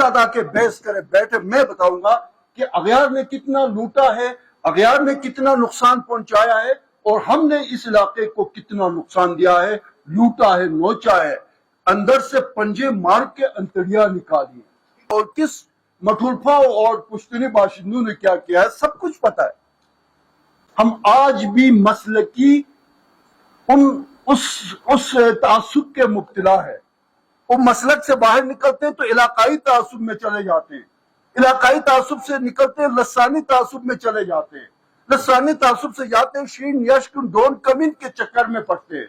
ساتھ آ کے بحث کرے بیٹھے، میں بتاؤں گا کہ اغیار نے کتنا لوٹا ہے، اغیار نے کتنا نقصان پہنچایا ہے، اور ہم نے اس علاقے کو کتنا نقصان دیا ہے، لوٹا ہے، نوچا ہے، اندر سے پنجے مار کے انتڑیاں نکالی، اور کس مٹھولپا اور پشتنی باشندوں نے کیا کیا ہے سب کچھ پتا ہے۔ ہم آج بھی مسلکی اس تعصب کے مبتلا ہے۔ وہ مسلک سے باہر نکلتے ہیں تو علاقائی تعصب میں چلے جاتے ہیں، علاقائی تعصب سے نکلتے ہیں لسانی تعصب میں چلے جاتے ہیں، لسانی تعصب سے جاتے ہیں شین یشکن ڈون کمن کے چکر میں پڑتے ہیں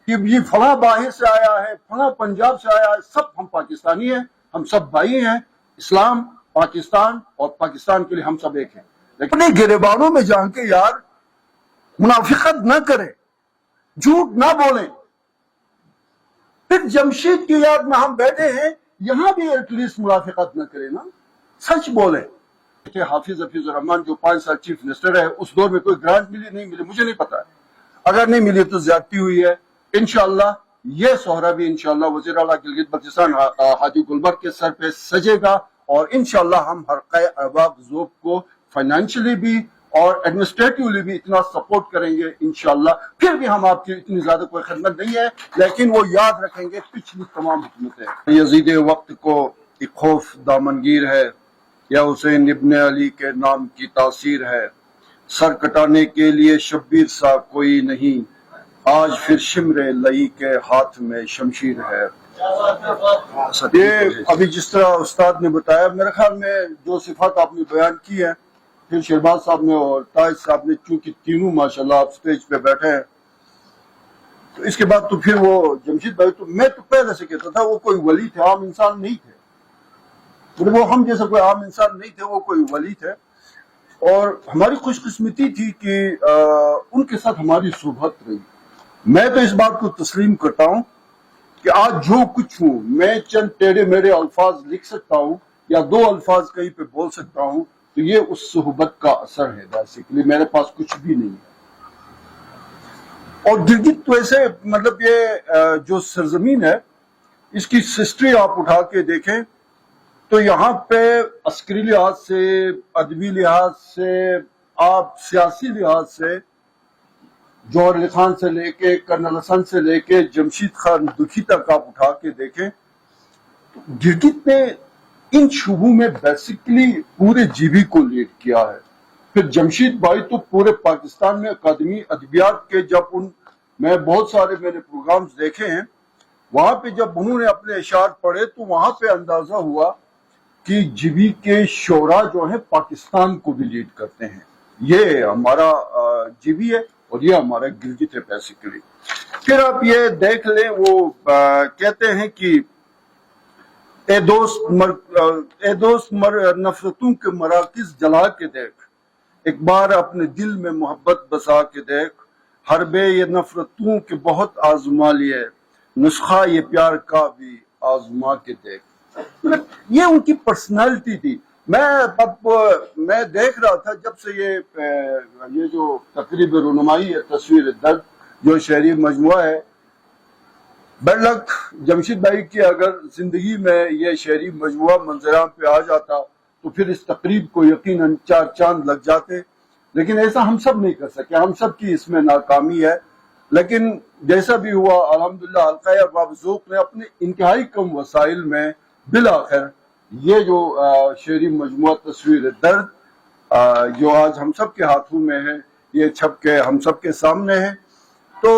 کہ یہ فلاں باہر سے آیا ہے، فلاں پنجاب سے آیا ہے۔ سب ہم پاکستانی ہیں، ہم سب بھائی ہیں، اسلام، پاکستان، اور پاکستان کے لیے ہم سب ایک ہیں۔ لیکن اپنے گریبانوں میں جان کے یار منافقت نہ کریں، جھوٹ نہ بولیں۔ پھر جمشید کی یاد میں ہم بیٹھے ہیں، یہاں بھی ایٹ لیسٹ منافقت نہ کریں نا، سچ بولیں۔ حافظ الرحمان جو 5 سال چیف منسٹر ہے، اس دور میں کوئی گرانٹ ملی نہیں ملی مجھے نہیں پتا ہے، اگر نہیں ملی تو زیادتی ہوئی ہے۔ انشاءاللہ یہ سہرا بھی انشاءاللہ وزیر اعلیٰ گلگت بلتستان حاجی گلبرگ کے سر پہ سجے گا، اور انشاءاللہ ہم حلقہ ارباب ذوق کو فائنینشلی بھی اور ایڈمنسٹریٹیولی بھی اتنا سپورٹ کریں گے انشاءاللہ۔ پھر بھی ہم آپ کی اتنی زیادہ کوئی خدمت نہیں ہے، لیکن وہ یاد رکھیں گے پچھلی تمام حکومتیں۔ یزید وقت کو ایک خوف دامنگیر ہے، یا حسین ابن علی کے نام کی تاثیر ہے، سر کٹانے کے لیے شبیر سا کوئی نہیں، آج پھر شمر لئی کے ہاتھ میں شمشیر ہے۔ یہ ابھی جس طرح استاد نے بتایا، میرے خیال میں جو صفات آپ نے بیان کی ہے، پھر شہباز صاحب نے اور تاج صاحب نے، چونکہ تینوں ماشاءاللہ آپ سٹیج پہ بیٹھے ہیں، تو اس کے بعد تو پھر وہ جمشید بھائی، تو میں تو پہلے سے کہتا تھا وہ کوئی ولی تھے، عام انسان نہیں تھے، وہ ہم جیسا کوئی عام انسان نہیں تھے، وہ کوئی ولی تھے۔ اور ہماری خوش قسمتی تھی کہ ان کے ساتھ ہماری صحبت رہی۔ میں تو اس بات کو تسلیم کرتا ہوں کہ آج جو کچھ ہوں، میں چند ٹیڑے میرے الفاظ لکھ سکتا ہوں یا 2 الفاظ کہیں پہ بول سکتا ہوں، تو یہ اس صحبت کا اثر ہے۔ بیسیکلی میرے پاس کچھ بھی نہیں ہے۔ اور گلگت ویسے مطلب یہ جو سرزمین ہے، اس کی ہسٹری آپ اٹھا کے دیکھیں تو یہاں پہ عسکری لحاظ سے، ادبی لحاظ سے، آپ سیاسی لحاظ سے، جوہر علی خان سے لے کے کرنل حسن سے لے کے جمشید خان دکھی تک آپ اٹھا کے دیکھیں، تو گلگت نے ان شعبوں میں بیسیکلی پورے جی بی کو لیڈ کیا ہے۔ پھر جمشید بھائی تو پورے پاکستان میں اکادمی ادبیات کے، جب میں بہت سارے میں نے پروگرامز دیکھے ہیں، وہاں پہ جب انہوں نے اپنے اشعار پڑھے تو وہاں پہ اندازہ ہوا کہ جی بی کے شعراء جو ہیں پاکستان کو بھی لیڈ کرتے ہیں۔ یہ ہمارا جی بی ہے اور یہ ہمارا گلگت ہے بیسیکلی۔ پھر آپ یہ دیکھ لیں، وہ کہتے ہیں کہ اے دوست نفرتوں کے مراکز جلا کے دیکھ، ایک بار اپنے دل میں محبت بسا کے دیکھ، حربے یہ نفرتوں کے بہت آزما لیے، نسخہ یہ پیار کا بھی آزما کے دیکھ۔ یہ ان کی پرسنالٹی تھی۔ میں دیکھ رہا تھا جب سے یہ جو تقریب رونمائی ہے تصویر درد جو شہری مجموعہ ہے، بیڈ لک جمشید بھائی کی اگر زندگی میں یہ شہری مجموعہ منظرعام پہ آ جاتا تو پھر اس تقریب کو یقیناً 4 چاند لگ جاتے، لیکن ایسا ہم سب نہیں کر سکے، ہم سب کی اس میں ناکامی ہے۔ لیکن جیسا بھی ہوا الحمدللہ حلقہ ارباب ذوق نے اپنے انتہائی کم وسائل میں بالآخر یہ جو شعری مجموعہ تصویر درد جو آج ہم سب کے ہاتھوں میں ہے، یہ چھپ کے ہم سب کے سامنے ہے۔ تو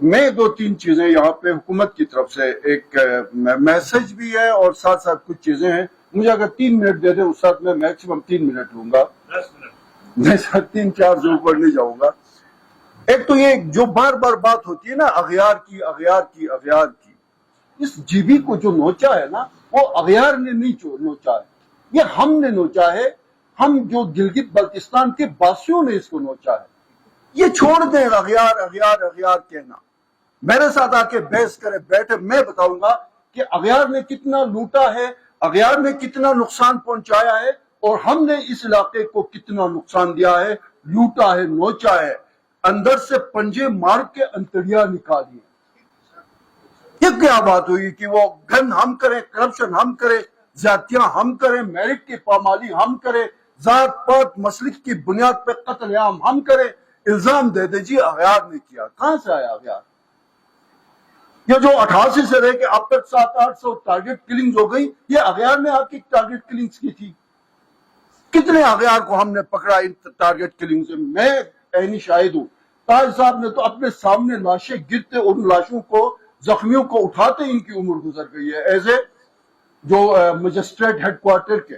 میں 2-3 چیزیں یہاں پہ حکومت کی طرف سے ایک میسج بھی ہے اور ساتھ ساتھ کچھ چیزیں ہیں۔ مجھے اگر 3 منٹ دے دیں استاد، میں میکسیمم 3 منٹ لوں گا، 10 منٹ میں 3-4 سے اوپر نہیں جاؤں گا۔ ایک تو یہ جو بار بار بات ہوتی ہے نا اغیار کی، اس جی بی کو جو نوچا ہے نا، وہ اغیار نے نہیں نوچا ہے، یہ ہم نے نوچا ہے، ہم جو گلگت بلتستان کے باسیوں نے اس کو نوچا ہے۔ یہ چھوڑ دیں اغیار کہنا، میرے ساتھ آ کے بحث کرے بیٹھے، میں بتاؤں گا کہ اغیار نے کتنا لوٹا ہے، اغیار نے کتنا نقصان پہنچایا ہے، اور ہم نے اس علاقے کو کتنا نقصان دیا ہے، لوٹا ہے، نوچا ہے، اندر سے پنجے مار کے انتڑیاں نکالی ہیں۔ یہ کیا بات ہوئی کہ وہ گن ہم کریں، کرپشن ہم کریں، زیادتیاں ہم کریں، میرٹ کی پامالی ہم کریں، ذات پات مسلک کی بنیاد پہ قتل عام ہم کریں، الزام دے دے جی اغیار نے کیا. کہاں سے آیا اغیار؟ یہ جو 88 سے رہ کے اب تک 700-800 ٹارگٹ کلنگز ہو گئی، یہ اغیار نے آپ کی ٹارگٹ کلنگز کی تھی. کتنے اغیار کو ہم نے پکڑا ان ٹارگٹ کلنگ سے؟ میں عینی شاہد ہوں. تاج صاحب نے تو اپنے سامنے لاشیں گرتے، ان لاشوں کو، زخمیوں کو اٹھاتے ان کی عمر گزر گئی ہے. ایز اے جو مجسٹریٹ ہیڈ کوارٹر کے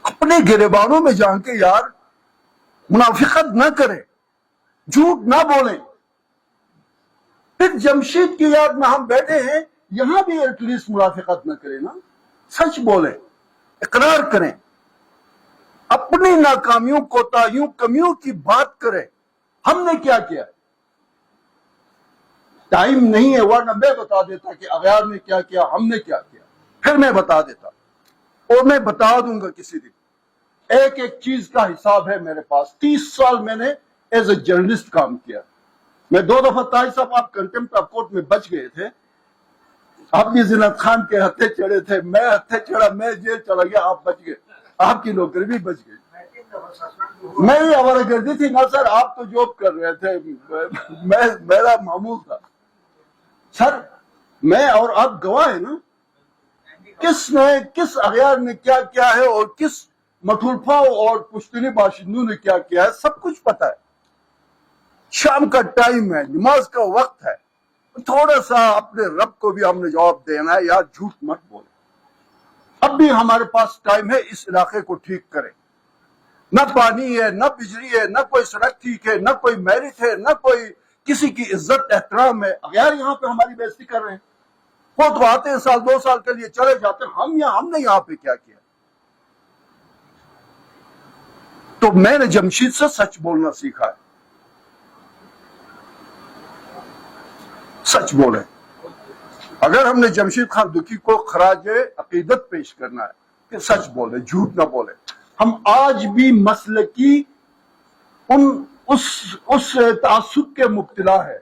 اپنے گریبانوں میں جا کے یار منافقت نہ کریں، جھوٹ نہ بولیں. پھر جمشید کی یاد میں ہم بیٹھے ہیں، یہاں بھی ایٹ لیسٹ منافقت نہ کریں نا، سچ بولیں، اقرار کریں، اپنی ناکامیوں کوتاہیوں کمیوں کی بات کریں. ہم نے کیا کیا؟ ٹائم نہیں ہے، ورنہ میں بتا دیتا کہ اغیار نے کیا کیا، ہم نے کیا کیا، پھر میں بتا دیتا، اور میں بتا دوں گا کسی دن. ایک ایک چیز کا حساب ہے میرے پاس. 30 سال میں نے ایز اے جرنلسٹ کام کیا. میں 2 دفعہ طاہر صاحب آپ کنٹمپٹ آف کورٹ میں بچ گئے تھے، آپ بھی زینت خان کے ہتھے چڑھے تھے، میں ہتھے چڑھا، میں جیل چلا گیا، آپ بچ گئے، آپ کی نوکری بھی بچ گئی. میں ہی آوارہ گردی تھی نا سر، آپ تو جاب کر رہے تھے، میرا معمول تھا سر. میں اور آپ گواہ ہیں نا، کس اغیار نے کیا کیا ہے اور کس مٹھولپاؤ اور پشتینی باشندوں نے کیا کیا ہے، سب کچھ پتا ہے. شام کا ٹائم ہے، نماز کا وقت ہے، تھوڑا سا اپنے رب کو بھی ہم نے جواب دینا ہے. یار جھوٹ مت بولے. اب بھی ہمارے پاس ٹائم ہے، اس علاقے کو ٹھیک کریں. نہ پانی ہے، نہ بجلی ہے، نہ کوئی سڑک ٹھیک ہے، نہ کوئی میرٹ ہے، نہ کوئی کسی کی عزت احترام ہے. اغیار یہاں پہ ہماری بے عزتی کر رہے ہیں. وہ تو آتے ہیں 1-2 سال کے لیے چلے جاتے ہیں. ہم نے یہاں پہ کیا کیا؟ تو میں نے جمشید سے سچ بولنا سیکھا ہے. سچ بولیں. اگر ہم نے جمشید خان دکھی کو خراج عقیدت پیش کرنا ہے کہ سچ بولیں، جھوٹ نہ بولیں. ہم آج بھی مسلکی اس تعصب کے مبتلا ہے.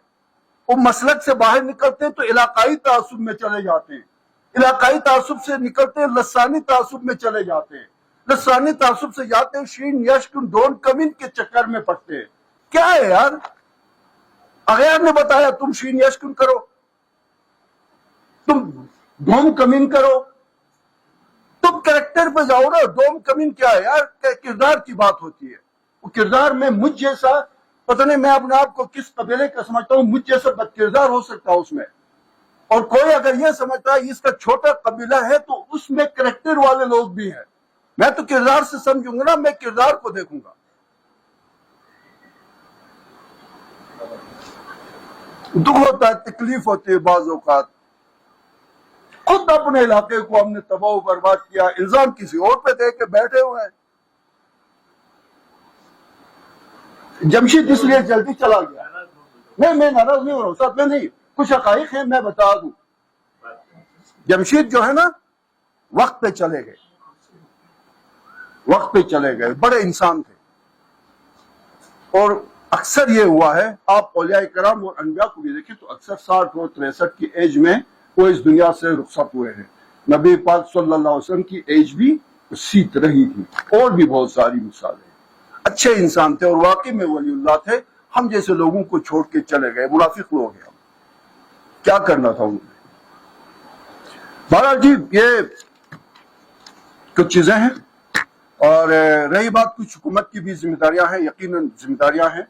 وہ مسلک سے باہر نکلتے ہیں تو علاقائی تعصب میں چلے جاتے ہیں، علاقائی تعصب سے نکلتے ہیں لسانی تعصب میں چلے جاتے ہیں، لسانی تعصب سے جاتے ہیں شین یشکن ڈون کمن کے چکر میں پڑتے ہیں. کیا ہے یار؟ اغیار نے بتایا تم شین یشکن کرو، تم ڈوم کمین کرو، تم کریکٹر پہ جاؤ نا. ڈوم کمین کیا ہے یار؟ کردار کی بات ہوتی ہے. وہ کردار میں مجھ جیسا، پتہ نہیں میں اپنے آپ کو کس قبیلے کا سمجھتا ہوں، مجھ جیسا بد کردار ہو سکتا اس میں. اور کوئی اگر یہ سمجھتا ہے اس کا چھوٹا قبیلہ ہے تو اس میں کریکٹر والے لوگ بھی ہیں. میں تو کردار سے سمجھوں گا نا، میں کردار کو دیکھوں گا. دکھ ہوتا ہے، تکلیف ہوتی ہے بعض اوقات. خود اپنے علاقے کو ہم نے تباہ و برباد کیا، الزام کسی اور پہ دے کے بیٹھے ہوئے ہیں. جمشید اس لیے جلدی چلا گیا. میں ناراض نہیں ہو رہا ہوں، ساتھ میں نہیں، کچھ حقائق ہیں میں بتا دوں. جمشید جو ہے نا وقت پہ چلے گئے، وقت پہ چلے گئے. بڑے انسان تھے. اور اکثر یہ ہوا ہے، آپ اولیاء کرام اور انبیاء کو بھی دیکھیں تو اکثر 60 اور 63 کی ایج میں وہ اس دنیا سے رخصت ہوئے ہیں. نبی پاک صلی اللہ علیہ وسلم کی ایج بھی سیت رہی تھی. اور بھی بہت ساری مثالیں. اچھے انسان تھے اور واقعی میں ولی اللہ تھے. ہم جیسے لوگوں کو چھوڑ کے چلے گئے، منافق لوگ ہیں. ہم کیا کرنا تھا انہوں نے؟ بہرحال جی یہ کچھ چیزیں ہیں. اور رہی بات کچھ حکومت کی بھی ذمہ داریاں ہیں، یقیناً ذمہ داریاں ہیں،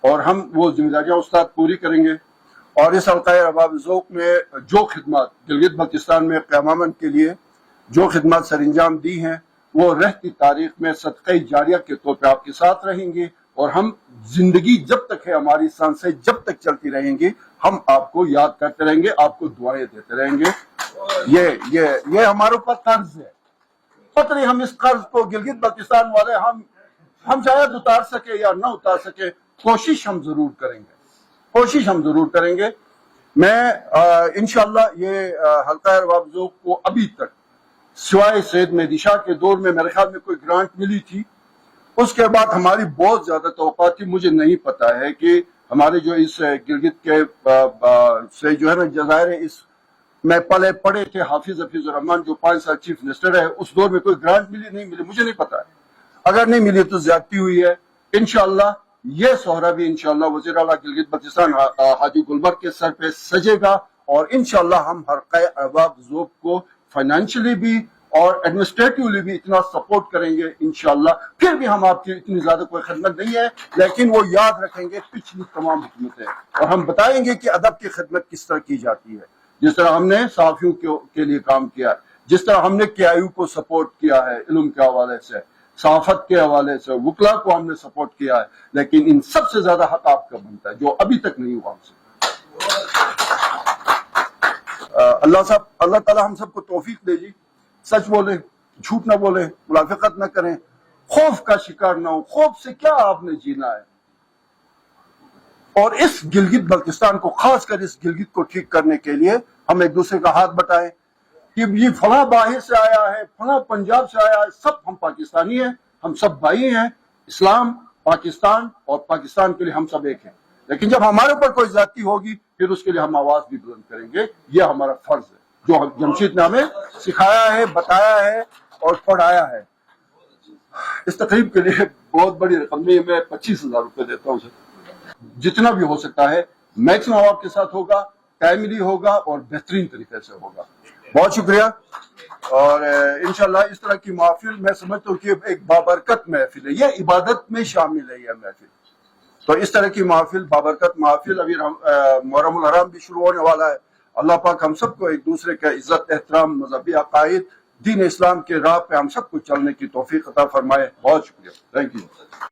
اور ہم وہ ذمہ داریاں استاد پوری کریں گے. اور اس حلقہ رباب ذوق میں جو خدمات گلگت بلتستان میں قیام امن کے لیے جو خدمات سر انجام دی ہیں وہ رہتی تاریخ میں صدقہ جاریہ کے طور پہ آپ کے ساتھ رہیں گی. اور ہم زندگی جب تک ہے ہماری سانسیں جب تک چلتی رہیں گی ہم آپ کو یاد کرتے رہیں گے، آپ کو دعائیں دیتے رہیں گے. یہ ہمارے اوپر قرض ہے. پتہ نہیں ہم اس قرض کو گلگت بلتستان والے ہم شاید اتار سکے یا نہ اتار سکے. کوشش ہم ضرور کریں گے، کوشش ہم ضرور کریں گے. میں انشاءاللہ یہ حلقہ رباب ذوق کو ابھی تک سوائے سید مہدی شاہ کے دور میں میرے خیال میں کوئی گرانٹ ملی تھی. اس کے بعد ہماری بہت زیادہ توقعات تھی. مجھے نہیں پتا ہے کہ ہمارے جو اس گلگت کے سے جو ہے نا جزائر اس میں پڑھے تھے حافظ حفیظ الرحمان جو 5 سال چیف منسٹر ہے، اس دور میں کوئی گرانٹ ملی نہیں ملی مجھے نہیں پتا ہے، اگر نہیں ملی تو زیادتی ہوئی ہے۔ انشاءاللہ یہ سہرا بھی انشاءاللہ وزیر اعلیٰ گلگت بلتستان حاجی گلبرگ کے سر پہ سجے گا، اور انشاءاللہ ہم حلقہ ارباب ذوب کو فائنینشلی بھی اور ایڈمنسٹریٹولی بھی اتنا سپورٹ کریں گے انشاءاللہ۔ پھر بھی ہم آپ کی اتنی زیادہ کوئی خدمت نہیں ہے، لیکن وہ یاد رکھیں گے پچھلی تمام حکومتیں، اور ہم بتائیں گے کہ ادب کی خدمت کس طرح کی جاتی ہے، جس طرح ہم نے صحافیوں کے لیے کام کیا ہے، جس طرح ہم نے KIU کو سپورٹ کیا ہے علم کے حوالے سے، صحافت کے حوالے سے، وکلا کو ہم نے سپورٹ کیا ہے، لیکن ان سب سے زیادہ حق آپ کا بنتا ہے جو ابھی تک نہیں ہوا ہم سے۔ اللہ تعالیٰ ہم سب کو توفیق دے جی، سچ بولیں، جھوٹ نہ بولیں، منافقت نہ کریں، خوف کا شکار نہ ہو۔ خوف سے کیا آپ نے جینا ہے؟ اور اس گلگت بلتستان کو، خاص کر اس گلگت کو ٹھیک کرنے کے لیے ہم ایک دوسرے کا ہاتھ بٹائیں کہ یہ فلاں باہر سے آیا ہے، فلاں پنجاب سے آیا ہے، سب ہم پاکستانی ہیں، ہم سب بھائی ہیں، اسلام، پاکستان اور پاکستان کے لیے ہم سب ایک ہیں۔ لیکن جب ہمارے اوپر کوئی زیادتی ہوگی پھر اس کے لیے ہم آواز بھی بلند کریں گے، یہ ہمارا فرض ہے جو جمشید نے ہمیں سکھایا ہے، بتایا ہے اور پڑھایا ہے۔ اس تقریب کے لیے بہت بڑی رقم میں 25,000 روپے دیتا ہوں سر، جتنا بھی ہو سکتا ہے میکسیمم آپ کے ساتھ ہوگا، ٹائملی ہوگا اور بہترین طریقے سے ہوگا۔ بہت شکریہ، اور انشاءاللہ اس طرح کی محفل میں سمجھتا ہوں کہ ایک بابرکت محفل ہے، یہ عبادت میں شامل ہے یہ محفل، تو اس طرح کی محفل، بابرکت محفل، ابھی محرم الحرام بھی شروع ہونے والا ہے۔ اللہ پاک ہم سب کو ایک دوسرے کا عزت، احترام، مذہبی عقائد، دین اسلام کے راہ پہ ہم سب کو چلنے کی توفیق عطا فرمائے۔ بہت شکریہ، تھینک یو۔